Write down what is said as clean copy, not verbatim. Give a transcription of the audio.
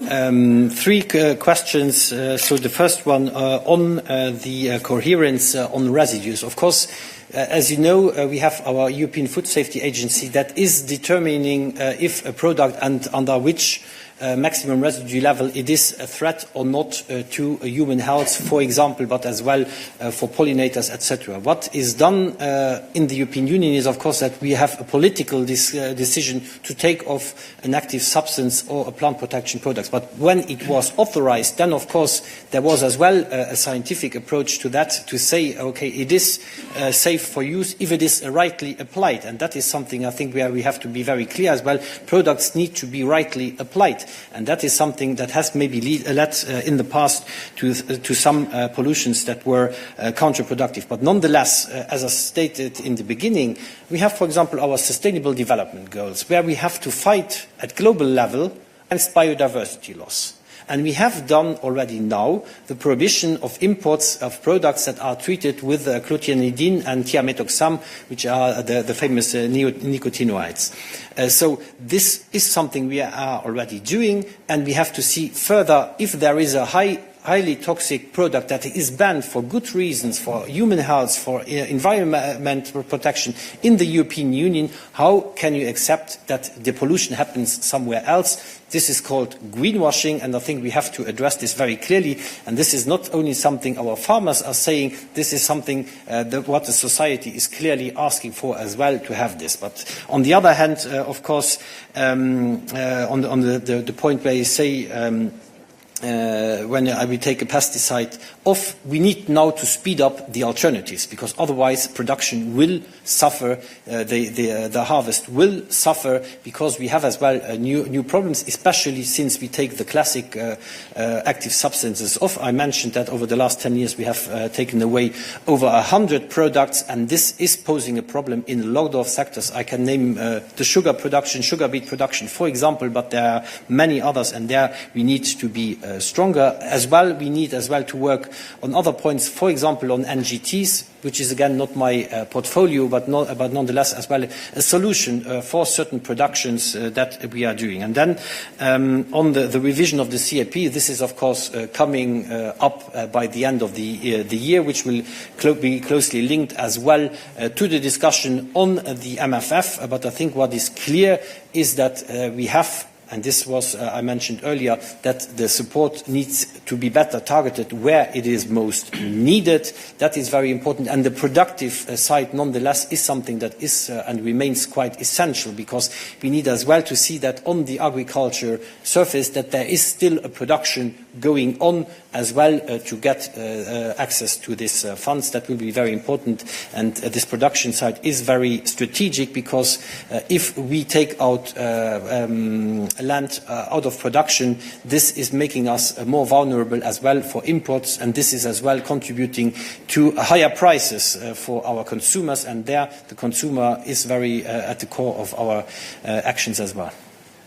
Three questions. So the first one on the coherence on residues. Of course, as you know, we have our European Food Safety Agency that is determining if a product and under which maximum residue level it is a threat or not to human health, for example, but as well for pollinators, etc. What is done in the European Union is, of course, that we have a political decision to take off an active substance or a plant protection product. But when it was authorized, then, of course, there was as well a scientific approach to that, to say, okay, it is safe for use if it is rightly applied. And that is something I think where we have to be very clear as well. Products need to be rightly applied. And that is something that has maybe led in the past to some pollutions that were counterproductive. But nonetheless, as I stated in the beginning, we have, for example, our Sustainable Development Goals, where we have to fight at global level against biodiversity loss. And we have done already now the prohibition of imports of products that are treated with clothianidin and thiamethoxam, which are the famous nicotinoids. So this is something we are already doing, and we have to see further if there is a highly toxic product that is banned for good reasons, for human health, for environmental protection in the European Union, how can you accept that the pollution happens somewhere else? This is called greenwashing, and I think we have to address this very clearly. And this is not only something our farmers are saying, this is something what the society is clearly asking for as well, to have this. But on the other hand, of course, on the point where you say, when we take a pesticide off, we need now to speed up the alternatives, because otherwise production will suffer, the harvest will suffer, because we have as well new problems, especially since we take the classic active substances off. I mentioned that over the last 10 years we have taken away over 100 products, and this is posing a problem in a lot of sectors. I can name the sugar production, sugar beet production, for example, but there are many others, and there we need to be stronger as well. We need as well to work on other points, for example on NGTs, which is again not my portfolio, but nonetheless as well a solution for certain productions that we are doing. And then on the revision of the CAP, this is of course coming up by the end of the year, which will be closely linked as well to the discussion on the MFF. But I think what is clear is that we have, and this was, I mentioned earlier, that the support needs to be better targeted where it is most needed. That is very important. And the productive side, nonetheless, is something that is and remains quite essential, because we need as well to see that on the agriculture surface that there is still a production going on as well to get access to these funds. That will be very important. And this production side is very strategic, because if we take out land out of production, this is making us more vulnerable as well for imports, and this is as well contributing to higher prices for our consumers, and there the consumer is very at the core of our actions as well.